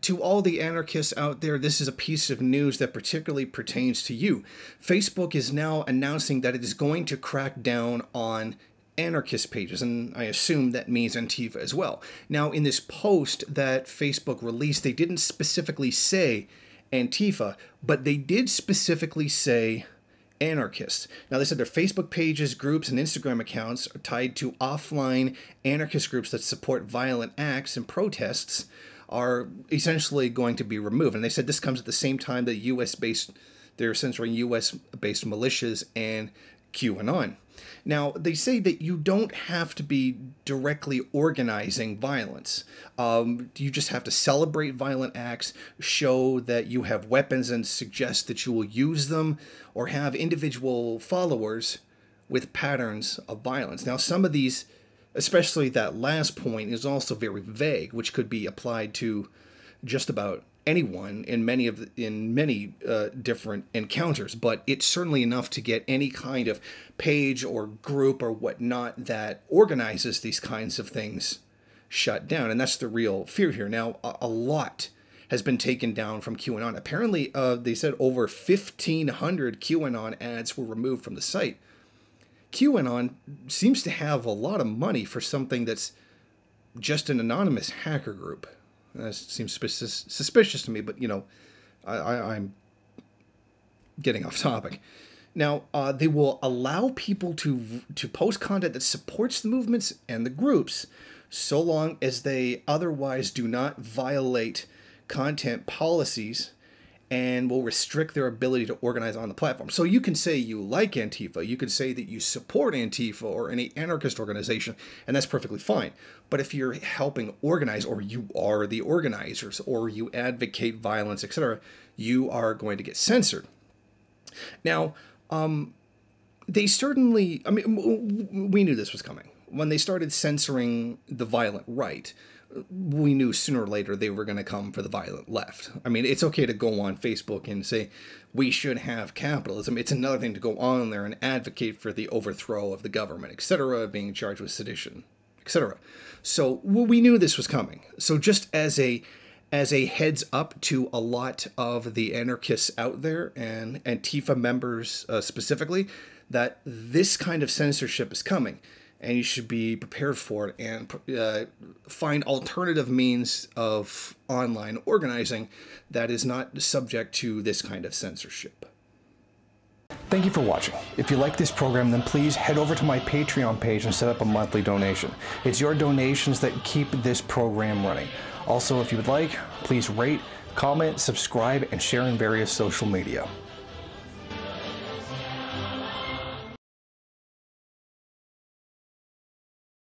to all the anarchists out there, this is a piece of news that particularly pertains to you. Facebook is now announcing that it is going to crack down on anarchist pages, and I assume that means Antifa as well. Now, in this post that Facebook released, they didn't specifically say Antifa, but they did specifically say anarchists. Now, they said their Facebook pages, groups, and Instagram accounts are tied to offline anarchist groups that support violent acts and protests are essentially going to be removed. And they said this comes at the same time that they're censoring US-based militias and QAnon. Now, they say that you don't have to be directly organizing violence. You just have to celebrate violent acts, show that you have weapons and suggest that you will use them, or have individual followers with patterns of violence. Now, some of these, especially that last point, is also very vague, which could be applied to just about anyone in many different encounters, but it's certainly enough to get any kind of page or group or whatnot that organizes these kinds of things shut down. And that's the real fear here. Now, a lot has been taken down from QAnon. Apparently, they said over 1,500 QAnon ads were removed from the site. QAnon seems to have a lot of money for something that's just an anonymous hacker group. That seems suspicious to me, but, you know, I'm getting off topic. Now, they will allow people to post content that supports the movements and the groups, so long as they otherwise do not violate content policies, and will restrict their ability to organize on the platform. So you can say you like Antifa, you could say that you support Antifa or any anarchist organization, and that's perfectly fine. But if you're helping organize, or you are the organizers, or you advocate violence, etc., you are going to get censored. Now, they certainly, I mean, we knew this was coming. When they started censoring the violent right, we knew sooner or later they were going to come for the violent left. I mean, it's okay to go on Facebook and say, we should have capitalism. It's another thing to go on there and advocate for the overthrow of the government, etc., being charged with sedition, etc. So we knew this was coming. So just as a heads up to a lot of the anarchists out there, and Antifa members specifically, that this kind of censorship is coming. And you should be prepared for it and find alternative means of online organizing that is not subject to this kind of censorship. Thank you for watching. If you like this program, then please head over to my Patreon page and set up a monthly donation. It's your donations that keep this program running. Also, if you would like, please rate, comment, subscribe, and share in various social media.